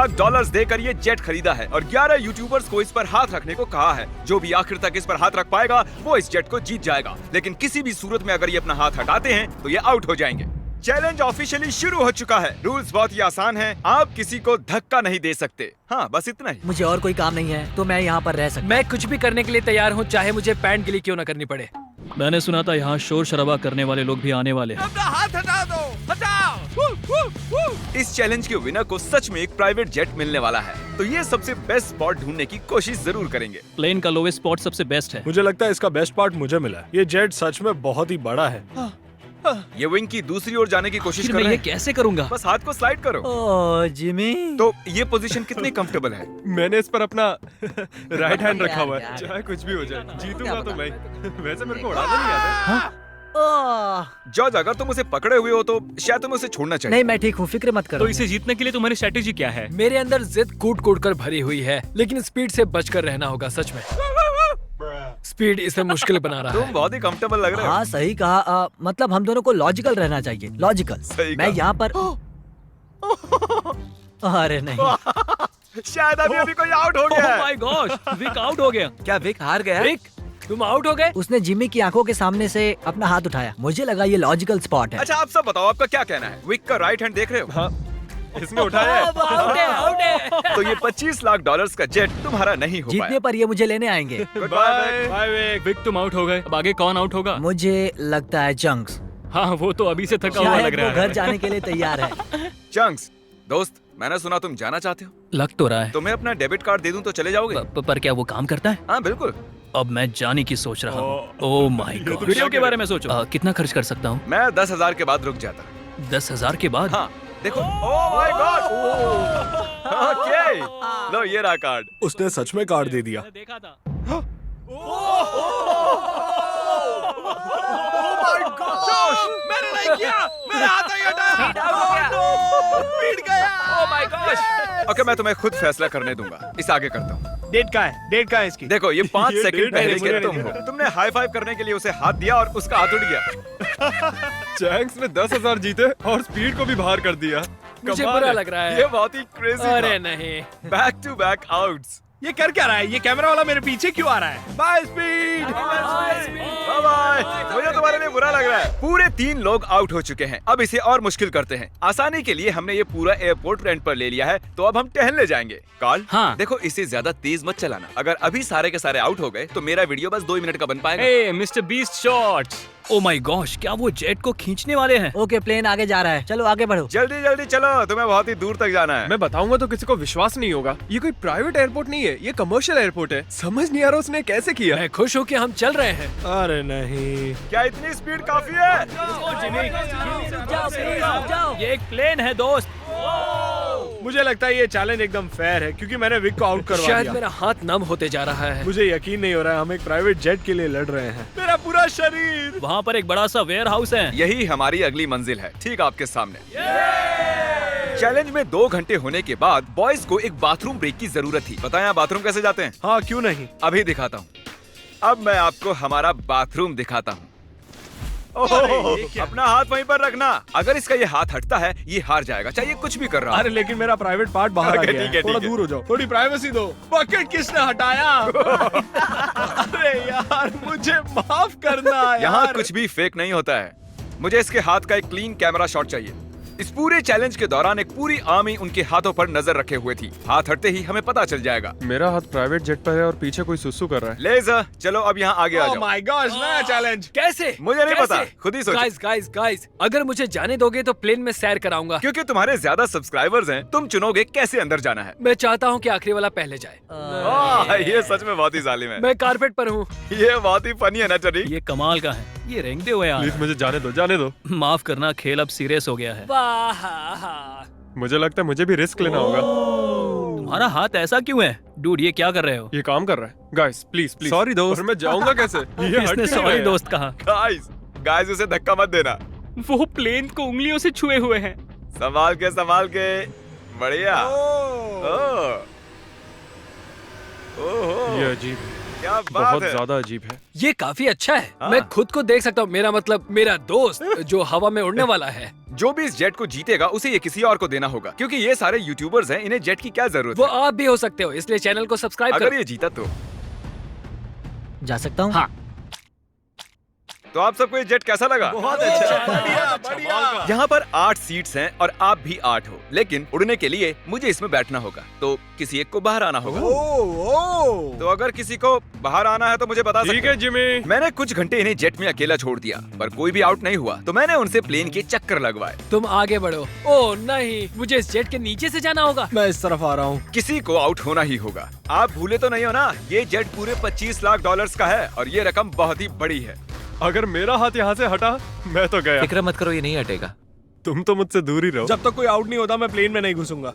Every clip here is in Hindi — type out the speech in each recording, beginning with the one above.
$1 देकर ये जेट खरीदा है और 11 यूट्यूबर्स को इस पर हाथ रखने को कहा है। जो भी आखिर तक इस पर हाथ रख पाएगा वो इस जेट को जीत जाएगा, लेकिन किसी भी सूरत में अगर ये अपना हाथ हटाते हैं तो ये आउट हो जाएंगे। चैलेंज ऑफिशियली शुरू हो चुका है। रूल्स बहुत ही आसान हैं। आप किसी को धक्का नहीं दे सकते। हाँ, बस इतना ही। मुझे और कोई काम नहीं है तो मैं यहाँ पर रह सकता। मैं कुछ भी करने के लिए तैयार हूँ, चाहे मुझे पैंट गिली क्यों न करनी पड़े। मैंने सुना था यहाँ शोर शराबा करने वाले लोग भी आने वाले हैं। अपना हाथ हटा दो, हटाओ। इस चैलेंज के विनर को सच में एक प्राइवेट जेट मिलने वाला है, तो ये सबसे बेस्ट स्पॉट ढूंढने की कोशिश जरूर करेंगे। प्लेन का लोवेस्ट स्पॉट सबसे बेस्ट है। मुझे लगता है इसका बेस्ट पार्ट मुझे मिला है। ये जेट सच में बहुत ही बड़ा है। ये विंग की दूसरी ओर जाने की कोशिश फिर कर मैं रहे ये हैं। कैसे करूँगा? बस हाथ को स्लाइड करो। ओह जिमी, तो ये पोजीशन कितनी कंफर्टेबल है? मैंने इस पर अपना राइट हैंड रखा हुआ है। यार। चाहे कुछ भी हो जाए, जीतूंगा तो मैं। वैसे मेरे को उड़ाना नहीं आता। ओह जॉर्ज, अगर तुम उसे पकड़े हुए हो तो शायद तुम्हें उसे छोड़ना चाहिए। नहीं, मैं ठीक हूँ, फिक्र मत करो। तो इसे जीतने के लिए तुम्हारी स्ट्रेटेजी क्या है? मेरे अंदर जिद कूट कूट कर भरी हुई है, लेकिन स्पीड से बचकर रहना होगा। सच में स्पीड इसे मुश्किल बना रहा तुम है। बहुत ही कंफर्टेबल लग रहे हो। हाँ सही कहा। मतलब हम दोनों को लॉजिकल रहना चाहिए। लॉजिकल। सही मैं कहा। यहाँ पर अरे नहीं, शायद अभी कोई आउट हो गया ओह है। माय गॉश, विक आउट हो गया। क्या विक हार गया? विक, तुम आउट हो गए। उसने जिमी की आंखों के सामने से अपना हाथ उठाया। मुझे लगा ये लॉजिकल स्पॉट है। अच्छा, आप सब बताओ, आपका क्या कहना है? विक का राइट हैंड देख रहे हो? हाँ, इसने उठाया है। आउट है, आउट है। तो ये $25 लाख का जेट तुम्हारा नहीं हो जीतने पाया। पर ये मुझे लेने आएंगे। बाय। बाय विक। विक तुम आउट हो गए। अब आगे कौन आउट होगा? मुझे लगता है चंक्स। हाँ, वो तो अभी से थका हुआ लग शायद वो रहा घर है। जाने के लिए तैयार है। चंक्स, दोस्त, मैंने सुना तुम जाना चाहते हो। लग तो रहा है। तुम्हें अपना डेबिट कार्ड दे दूं तो चले जाओगे? पर क्या वो काम करता है? हाँ बिल्कुल। अब मैं जाने की सोच रहा हूँ। Oh my God. वीडियो के बारे में सोचो। कितना खर्च कर सकता हूँ? मैं 10,000 के बाद रुक जाता। 10,000 के बाद? हाँ देखो। Oh my God. ओके, लो ये रहा कार्ड। उसने सच में कार्ड दे दिया। देखा था। मैंने नहीं किया, मेरा हाथ नहीं हटा। पीट गया। ओह माय गॉश। ओके, मैं तुम्हें खुद फैसला करने दूंगा। इस आगे करता हूँ। डेट का है? डेट का है इसकी? देखो, ये 5 ये सेकंड डेट पहले है, के मुझे तुम नहीं हो। देखा। तुमने हाई फाइव करने के लिए उसे हाथ दिया और उसका हाथ उड़ गया। चैंक्स ने 10,000 जीते और स्पीड को भी बाहर कर दिया। मुझे कमाल बुरा है। लग रहा ये है। बहुत ही क्रेजी अरे था। नहीं। Back to back outs. ये कर क्या रहा है? ये कैमरा वाला मेरे पीछे क्यों आ रहा है? Bye speed. Bye bye. मुझे तुम्हारे लिए बुरा लग रहा है। पूरे 3 लोग आउट हो चुके हैं। अब इसे और मुश्किल करते हैं। आसानी के लिए हमने ये पूरा एयरपोर्ट रेंट पर ले लिया है, तो अब हम टहलने जाएंगे। कार्ल, हाँ। देखो, इसे ज्यादा तेज मत चलाना। अगर अभी सारे के सारे आउट हो गए तो मेरा वीडियो बस 2 मिनट का बन पाएगा। Hey Mister Beast shots. Oh my gosh, क्या वो जेट को खींचने वाले हैं? ओके, प्लेन आगे जा रहा है। चलो आगे बढ़ो। जल्दी जल्दी चलो, तुम्हें बहुत ही दूर तक जाना है। मैं बताऊंगा तो किसी को विश्वास नहीं होगा। ये कोई प्राइवेट एयरपोर्ट नहीं है, ये कमर्शियल एयरपोर्ट है। समझ नहीं आ रहा उसने कैसे किया। मैं खुश हूँ कि हम चल रहे हैं। अरे नहीं। क्या इतनी स्पीड काफी है? ये एक प्लेन है दोस्त। मुझे लगता है ये चैलेंज एकदम फेयर है क्योंकि मैंने विक को आउट करवा शायद दिया। मेरा हाथ नम होते जा रहा है। मुझे यकीन नहीं हो रहा है हम एक प्राइवेट जेट के लिए लड़ रहे हैं। मेरा पूरा शरीर। वहाँ पर एक बड़ा सा वेयर हाउस है। यही हमारी अगली मंजिल है, ठीक आपके सामने। चैलेंज में 2 घंटे होने के बाद बॉयज को एक बाथरूम ब्रेक की जरूरत थी। बताएं आप बाथरूम कैसे जाते हैं? हाँ, क्यों नहीं। अभी दिखाता हूँ। अब मैं आपको हमारा बाथरूम दिखाता हूँ। अपना हाथ वहीं पर रखना। अगर इसका ये हाथ हटता है ये हार जाएगा, चाहे कुछ भी कर रहा अरे है। लेकिन मेरा प्राइवेट पार्ट बाहर आ ओके, गया ठीक है। है, थोड़ा ठीक है। दूर हो जाओ, थोड़ी प्राइवेसी दो। बकेट किसने हटाया? अरे यार, मुझे माफ करना यार। यहाँ कुछ भी फेक नहीं होता है। मुझे इसके हाथ का एक क्लीन कैमरा शॉट चाहिए। इस पूरे चैलेंज के दौरान एक पूरी आर्मी उनके हाथों पर नजर रखे हुए थी। हाथ हटते ही हमें पता चल जाएगा। मेरा हाथ प्राइवेट जेट पर है और पीछे कोई सुसु कर रहा है। लेज़र, चलो अब यहाँ आगे आ ओह जाओ। माय गॉड, नया चैलेंज। कैसे? मुझे नहीं कैसे? पता, खुद ही सोचो। गाइस, अगर मुझे जाने दोगे तो प्लेन में सैर कराऊंगा। क्योंकि तुम्हारे ज्यादा सब्सक्राइबर्स हैं, तुम चुनोगे कैसे अंदर जाना है। मैं चाहता हूँ कि आखिरी वाला पहले जाए। ये सच में बहुत ही जालिम है। मैं कारपेट पर हूँ। ये बहुत ही फनी है ना टरी? ये कमाल का है। ये रेंगते हुए आ रहा प्लीज मुझे जाने दो, जाने दो। है। माफ करना, खेल अब सीरियस हो गया है। मुझे लगता है मुझे भी रिस्क लेना होगा। तुम्हारा हाथ ऐसा क्यों है? डूड, ये क्या कर रहे हो? ये काम कर रहा है। Guys please please. Sorry, दोस्त। और मैं जाऊंगा कैसे? ये हट इसने क्यों सॉरी रहा है? दोस्त कहा। गाइस उसे धक्का मत देना। वो प्लेन को उंगलियों से छुए हुए हैं। संभाल के। बढ़िया। ओह। ओहो। ये अजीब है, क्या बात बहुत है। ज्यादा अजीब है। ये काफी अच्छा है। हाँ। मैं खुद को देख सकता हूँ। मेरा मतलब मेरा दोस्त जो हवा में उड़ने वाला है। जो भी इस जेट को जीतेगा उसे ये किसी और को देना होगा, क्योंकि ये सारे यूट्यूबर्स हैं, इन्हें जेट की क्या जरूरत वो है। आप भी हो सकते हो, इसलिए चैनल को सब्सक्राइब अगर करो। ये जीता तो जा सकता हूँ? हाँ। तो आप सबको ये जेट कैसा लगा? बहुत अच्छा, बढ़िया बढ़िया। यहाँ पर 8 सीट्स हैं और आप भी 8 हो, लेकिन उड़ने के लिए मुझे इसमें बैठना होगा, तो किसी एक को बाहर आना होगा। तो अगर किसी को बाहर आना है तो मुझे बता ठीक सकते है जिमी। मैंने कुछ घंटे इन्हें जेट में अकेला छोड़ दिया, पर कोई भी आउट नहीं हुआ, तो मैंने उनसे प्लेन के चक्कर लगवाए। तुम आगे बढ़ो। ओह नहीं, मुझे इस जेट के नीचे से जाना होगा। मैं इस तरफ आ रहा हूँ। किसी को आउट होना ही होगा। आप भूले तो नहीं हो ना, ये जेट पूरे 25 लाख डॉलर्स का है और ये रकम बहुत ही बड़ी है। अगर मेरा हाथ यहाँ से हटा मैं तो गया। फिक्र मत करो, ये नहीं हटेगा। तुम तो मुझसे दूर ही रहो। जब तक कोई आउट नहीं होता मैं प्लेन में नहीं घुसूंगा।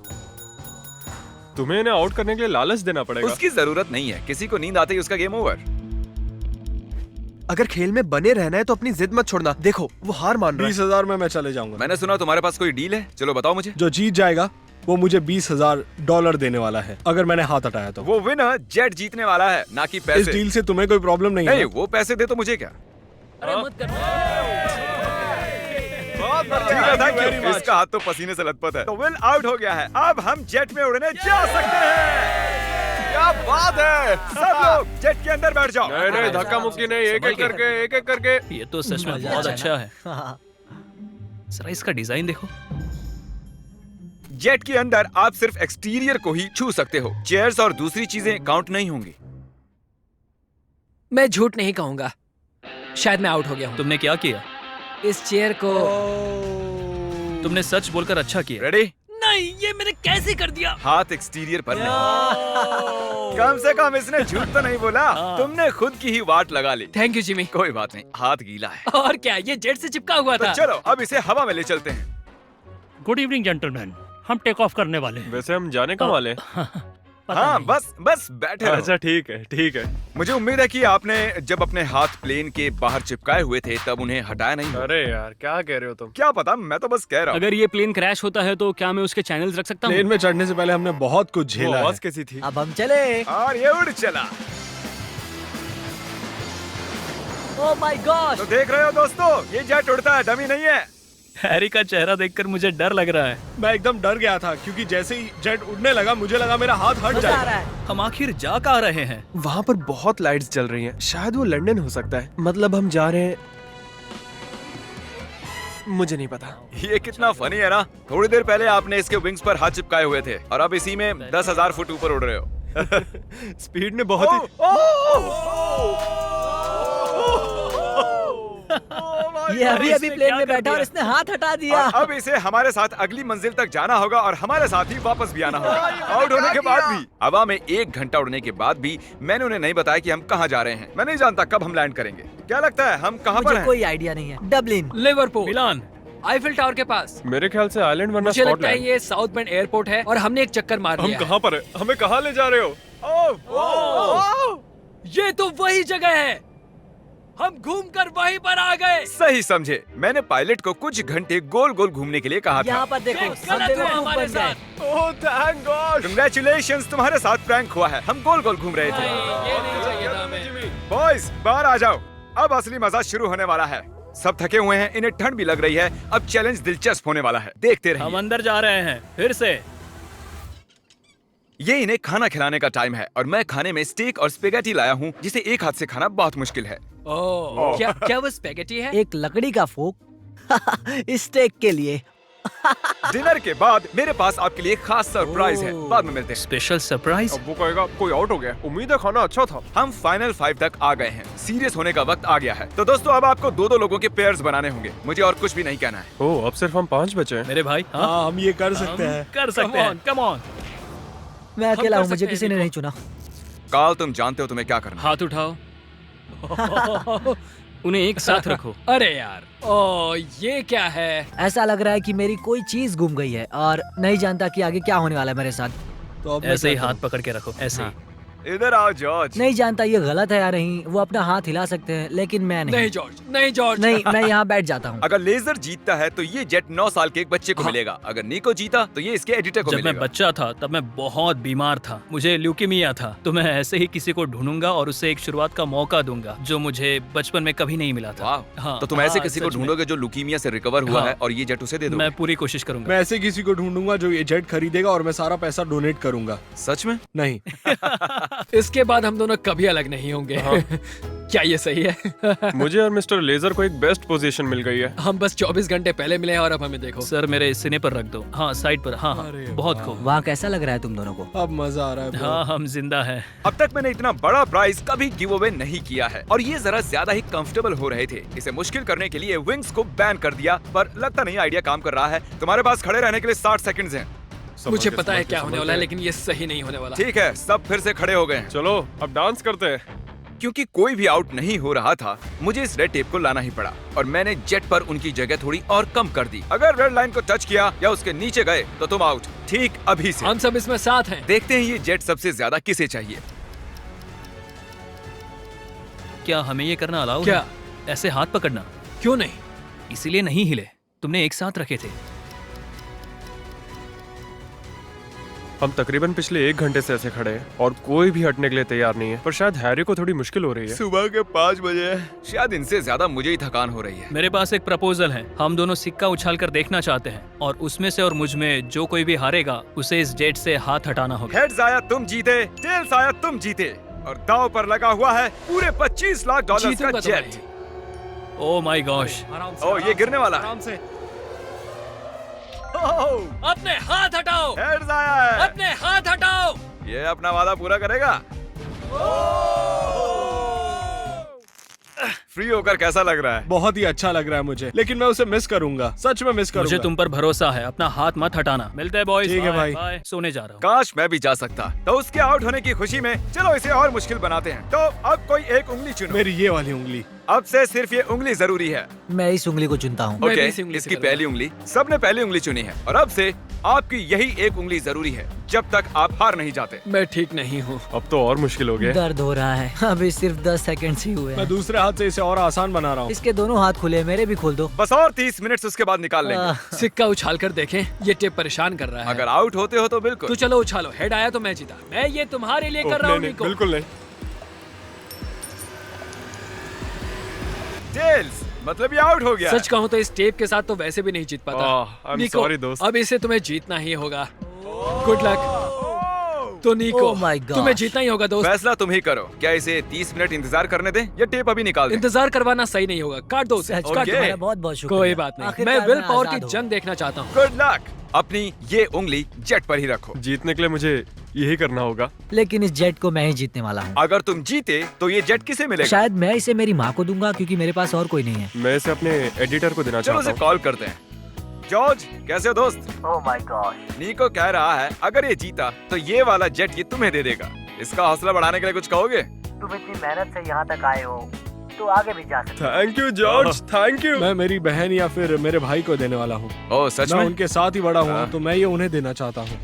तुम्हें इन्हें आउट करने के लिए लालच देना पड़ेगा। उसकी जरूरत नहीं है, किसी को नींद आते ही उसका गेम ओवर। अगर खेल में बने रहना है तो अपनी जिद मत छोड़ना। देखो वो हार मान रहा है। 20,000 में मैं चले जाऊंगा। मैंने सुना तुम्हारे पास कोई डील है, चलो बताओ मुझे। जो जीत जाएगा वो मुझे $20,000 देने वाला है, अगर मैंने हाथ हटाया तो। वो विनर जेट जीतने वाला है, ना कि इस पैसे। डील से तुम्हें कोई प्रॉब्लम नहीं है? नहीं, वो पैसे दे तो मुझे क्या। अरे मत कर। ठीक है, thank you। इसका हाथ तो पसीने से लथपथ है। तो विल आउट हो गया है, अब हम जेट में उड़ने जा सकते हैं। क्या बात है, सब लोग जेट के अंदर बैठ जाओ। नहीं धक्का मुक्की नहीं, एक एक करके एक एक करके। ये तो सच में मजा बहुत आया अच्छा है। हाँ। जरा इसका डिजाइन देखो। जेट के अंदर आप सिर्फ एक्सटीरियर को ही छू सकते हो, चेयर्स और दूसरी चीजें काउंट नहीं होंगी। मैं झूठ नहीं कहूंगा, शायद मैं आउट हो गया हूँ। तुमने क्या किया? इस चेयर को तुमने सच बोलकर अच्छा किया। रेडी? नहीं, ये मैंने कैसे कर दिया? हाथ एक्सटीरियर पर नहीं। कम से कम इसने झूठ तो नहीं बोला। तुमने खुद की ही वाट लगा ली। Thank you Jimmy. कोई बात नहीं, हाथ गीला है। और क्या, ये जेट से चिपका हुआ तो था। चलो अब इसे हवा में ले चलते हैं। गुड इवनिंग जेंटलमैन, हम टेक ऑफ करने वाले हैं। वैसे हम जाने कहाँ वाले हैं? पता हाँ, नहीं। बस बैठे रहो। अच्छा ठीक है ठीक है। मुझे उम्मीद है कि आपने जब अपने हाथ प्लेन के बाहर चिपकाए हुए थे तब उन्हें हटाया नहीं। अरे यार क्या कह रहे हो तुम? क्या पता, मैं तो बस कह रहा हूँ। अगर ये प्लेन क्रैश होता है तो क्या मैं उसके चैनल्स रख सकता हूँ? प्लेन में चढ़ने से पहले हमने बहुत कुछ झेला है। आवाज कैसी थी? अब हम चले। और ये उड़ चला। Oh my God. तो देख रहे हो दोस्तों, ये जेट उड़ता है, डमी नहीं है। हैरी का चेहरा देखकर मुझे डर लग रहा है। मैं एकदम डर गया था क्योंकि जैसे ही जेट उड़ने लगा मुझे लगा मेरा हाथ हट मजा आ जाएगा। रहा है। हम आखिर जा कहाँ रहे हैं? वहाँ पर बहुत लाइट्स जल रही हैं। शायद वो लंदन हो सकता है। मतलब हम जा रहे हैं, मुझे नहीं पता। ये कितना फनी है ना। थोड़ी देर पहले आपने इसके विंग्स पर हाथ चिपकाए हुए थे और अब इसी में 10,000 फुट ऊपर उड़ रहे हो। स्पीड ने बहुत ही ये अभी अभी प्लेन में बैठा और इसने हाथ हटा दिया। और अब इसे हमारे साथ अगली मंजिल तक जाना होगा और हमारे साथ ही वापस भी आना होगा। आउट होने के बाद भी, हवा में 1 घंटा उड़ने के बाद भी मैंने उन्हें नहीं बताया कि हम कहाँ जा रहे हैं। मैं नहीं जानता कब हम लैंड करेंगे। क्या लगता है हम कहाँ पर मुझे हैं? कोई आइडिया नहीं है। डबलिन। लिवरपूल, मिलान। आईफिल टावर के पास। मेरे ख्याल से आइलैंड वरना मुझे लगता है स्कॉटलैंड। ये साउथ बेंड एयरपोर्ट है और हमने एक चक्कर मार हम लिया है। कहाँ पर है? हमें कहाँ ले जा रहे हो? ये तो वही जगह है, हम घूमकर वहीं पर आ गए। सही समझे। मैंने पायलट को कुछ घंटे गोल गोल घूमने के लिए कहा था। यहाँ पर देखो, ये सब गलत हुआ बेवकूफ हमारे बन गए। साथ। Oh thank God. Congratulations, तुम्हारे साथ प्रैंक हुआ है। हम गोल गोल घूम रहे थे। नहीं, ये नहीं चाहिए था हमें। बॉयज बाहर आ जाओ, अब असली मजा शुरू होने वाला है। सब थके हुए हैं, इन्हें ठंड भी लग रही है। अब चैलेंज दिलचस्प होने वाला है, देखते हम रहिए। अंदर जा रहे हैं फिर से। ये इन्हें खाना खिलाने का टाइम है और मैं खाने में स्टेक और स्पेगेटी लाया हूँ, जिसे एक हाथ से खाना बहुत मुश्किल है। ओह, क्या वो स्पेगेटी है? एक लकड़ी का फोक स्टेक के लिए। डिनर के बाद मेरे पास आपके लिए खास सरप्राइज है, बाद में मिलते हैं। Special surprise. अब वो कहेगा कोई आउट हो गया। उम्मीद है खाना अच्छा था। हम फाइनल 5 तक आ गए हैं। सीरियस होने का वक्त आ गया है। तो दोस्तों अब आपको 2-2 लोगों के पेयर्स बनाने होंगे। मुझे और कुछ भी नहीं कहना है। ओह अब सिर्फ हम 5 बचे हैं। मेरे भाई, हाँ, हाँ हम ये कर सकते हैं। कर सकते हैं। Come on. मैं अकेला कर हूँ, मुझे सकते हैं, किसी ने देखो। नहीं चुना। काल, तुम जानते हो तुम्हें क्या करना है। हाथ उठाओ। उन्हें एक साथ रखो। अरे यार, ओ ये क्या है? ऐसा लग रहा है कि मेरी कोई चीज गुम गई है और नहीं जानता कि आगे क्या होने वाला है मेरे साथ। तो अब मैं ऐसे ही क्या हाथ करूं? पकड़ के रखो, ऐसे ही। इधर आओ जॉर्ज। नहीं जानता ये गलत है या नहीं, वो अपना हाथ हिला सकते हैं लेकिन मैं नहीं। नहीं जॉर्ज, नहीं जॉर्ज। नहीं, मैं यहाँ बैठ जाता हूँ। अगर लेजर जीतता है तो ये जेट 9 साल के एक बच्चे को मिलेगा। अगर निको जीता तो ये इसके एडिटर को जब मैं मिलेगा। बच्चा था तब मैं बहुत बीमार था, मुझे ल्यूकेमिया था। तो मैं ऐसे ही किसी को ढूंढूंगा और उसे एक शुरुआत का मौका दूंगा जो मुझे बचपन में कभी नहीं मिला था। वाह। हाँ, तो तुम ऐसे हाँ, किसी को सच में। ढूंढोगे जो लुकीमिया से रिकवर हुआ हाँ। है और ये जेट उसे दे दो। मैं पूरी कोशिश करूंगा। मैं ऐसे किसी को ढूंढूंगा जो ये जेट खरीदेगा और मैं सारा पैसा डोनेट करूंगा। सच में? नहीं। इसके बाद हम दोनों कभी अलग नहीं होंगे। क्या ये सही है? मुझे और मिस्टर लेजर को एक बेस्ट पोजीशन मिल गई है। हम बस 24 घंटे पहले मिले हैं और अब हमें देखो। सर मेरे सीने पर रख दो। हाँ साइड पर। हाँ हाँ अरे बहुत वाह। खूब। वहाँ कैसा लग रहा है तुम दोनों को? अब मजा आ रहा है bro। हाँ हम जिंदा हैं। अब तक मैंने इतना बड़ा प्राइज कभी गिव अवे नहीं किया है और ये जरा ज्यादा ही कंफर्टेबल हो रहे थे। इसे मुश्किल करने के लिए विंग्स को बैन कर दिया, पर लगता नहीं आइडिया काम कर रहा है। तुम्हारे पास खड़े रहने के लिए 60 सेकंड्स हैं। मुझे पता है क्या होने वाला है, लेकिन ये सही नहीं होने वाला। ठीक है, सब फिर से खड़े हो गए हैं। चलो अब डांस करते हैं। क्योंकि कोई भी आउट नहीं हो रहा था, मुझे इस रेड टेप को लाना ही पड़ा और मैंने जेट पर उनकी जगह थोड़ी और कम कर दी। अगर रेड लाइन को टच किया या उसके नीचे गए तो तुम आउट। ठीक अभी से। हम सब इसमें साथ हैं। देखते हैं ये जेट सबसे ज्यादा किसे चाहिए। क्या हमें ये करना अलाउ क्या? है? ऐसे हाथ पकड़ना क्यों नहीं? इसीलिए नहीं हिले, तुमने एक साथ रखे थे। हम तकरीबन पिछले 1 घंटे से ऐसे खड़े हैं और कोई भी हटने के लिए तैयार नहीं है। पर शायद हैरी को थोड़ी मुश्किल हो रही है। सुबह के 5 बजे है। शायद इनसे ज्यादा मुझे ही थकान हो रही है। मेरे पास एक प्रपोजल है। हम दोनों सिक्का उछाल कर देखना चाहते हैं और उसमें से और मुझ में जो कोई भी हारेगा उसे इस जेट से हाथ हटाना होगा। हेड्स आया तुम जीते, टेल्स आया तुम जीते और दांव पर लगा हुआ है पूरे 25 लाख डॉलर का जीतूंगा तो jet. Oh my gosh. Oh ये गिरने वाला है। आराम से। अपने हाथ हटाओ, हेड्स आया है। अपने हाथ हटाओ। ये अपना वादा पूरा करेगा। फ्री होकर कैसा लग रहा है? बहुत ही अच्छा लग रहा है मुझे, लेकिन मैं उसे मिस करूंगा। सच में मिस करूंगा। मुझे तुम पर भरोसा है, अपना हाथ मत हटाना। मिलते हैं बॉयज। ठीक है भाई। बाय। सोने जा रहा हूँ। काश मैं भी जा सकता। तो उसके आउट होने की खुशी में चलो इसे और मुश्किल बनाते हैं। तो अब कोई एक उंगली चुनो। मेरी ये वाली उंगली। अब से सिर्फ ये उंगली जरूरी है। मैं इस उंगली को चुनता हूँ। मैं भी ओके, इसी उंगली से इसकी करूंगा। पहली उंगली। सबने पहली उंगली चुनी है और अब से आपकी यही एक उंगली जरूरी है जब तक आप हार नहीं जाते। मैं ठीक नहीं हूँ। अब तो और मुश्किल हो गया। दर्द हो रहा है। अभी सिर्फ 10 सेकंड ही हुए मैं हैं। दूसरे हाथ से इसे और आसान बना रहा हूँ। इसके दोनों हाथ खुले, मेरे भी खोल दो। बस और 30 मिनट उसके बाद निकाल लेंगे। सिक्का उछाल कर देखें, ये टेप परेशान कर रहा है। अगर आउट होते हो तो बिल्कुल। तो चलो उछालो। हेड आया तो मैं जीता। मैं ये तुम्हारे लिए कर रहा हूँ नहीं, निको। बिल्कुल नहीं। टेल्स, मतलब ये आउट हो गया। सच कहूँ तो इस टेप के साथ तो वैसे भी नहीं जीत पाता। I'm निको, sorry, दोस्त। अब इसे तुम्हें जीतना ही होगा। Good luck. तो निको, Oh my God. तुम्हें जीतना ही होगा दोस्त। फैसला तुम ही करो। क्या इसे 30 मिनट इंतजार करने दें या टेप अभी निकाल दें? इंतजार करवाना सही नहीं होगा। काट दो उसे। सच काट में दो। तुम्हारा बहुत बहुत शुक्रिया। कोई बात नहीं। आखिरकार मैं विल पावर आजाद की हूँ। जंग देखना चाहता हूँ। Good luck. अपनी ये उंगली जेट पर ही रखो। जीतने के लिए मुझे यही करना होगा। लेकिन इस जेट को मैं ही जीतने वाला हूँ। अगर तुम जीते तो ये जेट किसे मिलेगा? शायद मैं इसे मेरी माँ को दूंगा क्योंकि मेरे पास और कोई नहीं है। मैं इसे अपने एडिटर को देना चलो चाहता उसे हूँ। कॉल करते हैं। जॉर्ज, कैसे हो दोस्त? Oh my God. नीको कह रहा है अगर ये जीता तो ये वाला जेट ये तुम्हें दे देगा। इसका हौसला बढ़ाने के लिए कुछ कहोगे? तुम इतनी मेहनत से यहाँ तक आए हो तो आगे भी जा सकते thank you George, thank you. मैं मेरी बहन या फिर मेरे भाई को देने वाला हूँ। ओह सच मैं में? उनके साथ ही बड़ा हुआ हाँ। तो मैं ये उन्हें देना चाहता हूँ।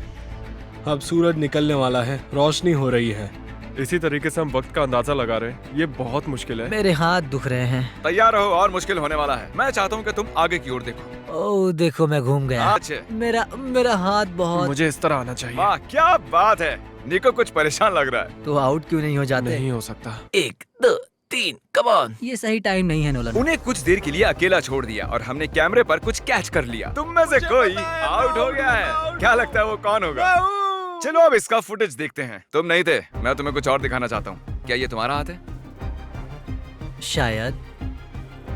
अब सूरज निकलने वाला है, रोशनी हो रही है। इसी तरीके से हम वक्त का अंदाजा लगा रहे हैं। ये बहुत मुश्किल है। मेरे हाथ दुख रहे हैं। तैयार रहो और मुश्किल होने वाला है। मैं चाहता हूँ कि तुम आगे की ओर देखो। ओह देखो मैं घूम गया। अच्छा, मेरा हाथ बहुत। मुझे इस तरह आना चाहिए। वाह क्या बात है। निको कुछ परेशान लग रहा है। तो आउट क्यों नहीं हो जाते? नहीं हो सकता। 1 2 3 कम ऑन। ये सही टाइम नहीं है नोलन। उन्हें कुछ देर के लिए अकेला छोड़ दिया और हमने कैमरे पर कुछ कैच कर लिया। तुम में से कोई आउट हो गया है। क्या लगता है वो कौन होगा? चलो अब इसका फुटेज देखते हैं। तुम नहीं थे, मैं तुम्हें कुछ और दिखाना चाहता हूँ। क्या ये तुम्हारा हाथ है? शायद।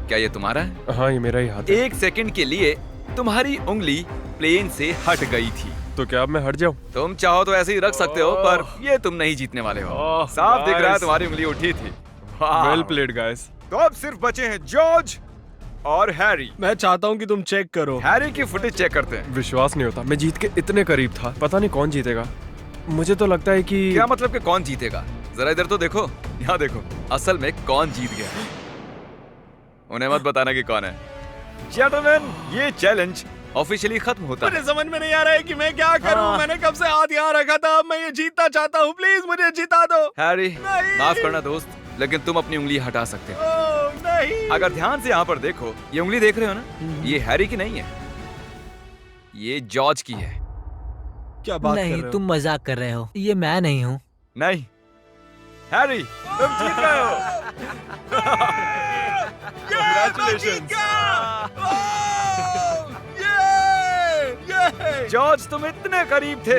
क्या ये तुम्हारा है? हाँ ये मेरा ही हाथ है। 1 सेकंड के लिए तुम्हारी उंगली प्लेन से हट गई थी। तो क्या अब मैं हट जाऊँ? तुम चाहो तो ऐसे ही रख सकते हो, पर ये तुम नहीं जीतने वाले हो। ओह, साफ दिख रहा है guys. तुम्हारी उंगली उठी थी। वाह। Well played guys. तो अब सिर्फ बचे हैं जॉर्ज और हैरी। मैं चाहता हूँ कि तुम चेक करो। हैरी की फुटेज चेक करते हैं। विश्वास नहीं होता, मैं जीत के इतने करीब था। पता नहीं कौन जीतेगा। मुझे तो लगता है कि क्या मतलब कि कौन जीतेगा? जरा इधर तो देखो, यहाँ देखो। असल में कौन जीत गया? उन्हें मत बताना कि कौन है। जेंटलमैन, ये चैलेंज ऑफिशियली खत्म होता मुझे है। समझ में नहीं आ रहा है कि मैं क्या करूं। मैंने कब से हाथ यहाँ रखा था। अब मैं ये जीतना चाहता हूँ। प्लीज मुझे जिता दो। हैरी, नहीं। माफ करना दोस्त, लेकिन तुम अपनी उंगली हटा सकते हो। ओह, नहीं। अगर ध्यान से यहाँ पर देखो, ये उंगली देख रहे हो ना, ये हैरी की नहीं है, ये जॉर्ज की है। क्या बात कर नहीं, रहे हो? तुम मजाक कर रहे हो। ये मैं नहीं हूँ। नहीं हैरी, तुम जीत गए हो। Congratulations. जॉर्ज, तुम इतने करीब थे,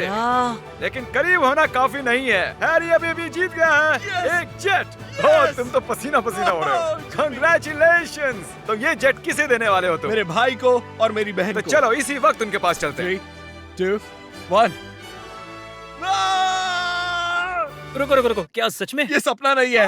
लेकिन करीब होना काफी नहीं है। हैरी अभी भी जीत गया है एक जेट। ओह, तुम तो पसीना पसीना हो रहे हो। Congratulations. तो ये जेट किसे देने वाले हो तुम? मेरे भाई को और मेरी बहन तो को। चलो इसी वक्त उनके पास चलते हैं। 3, 2, 1। रुको रुको रुको, क्या सच में? ये सपना नहीं है।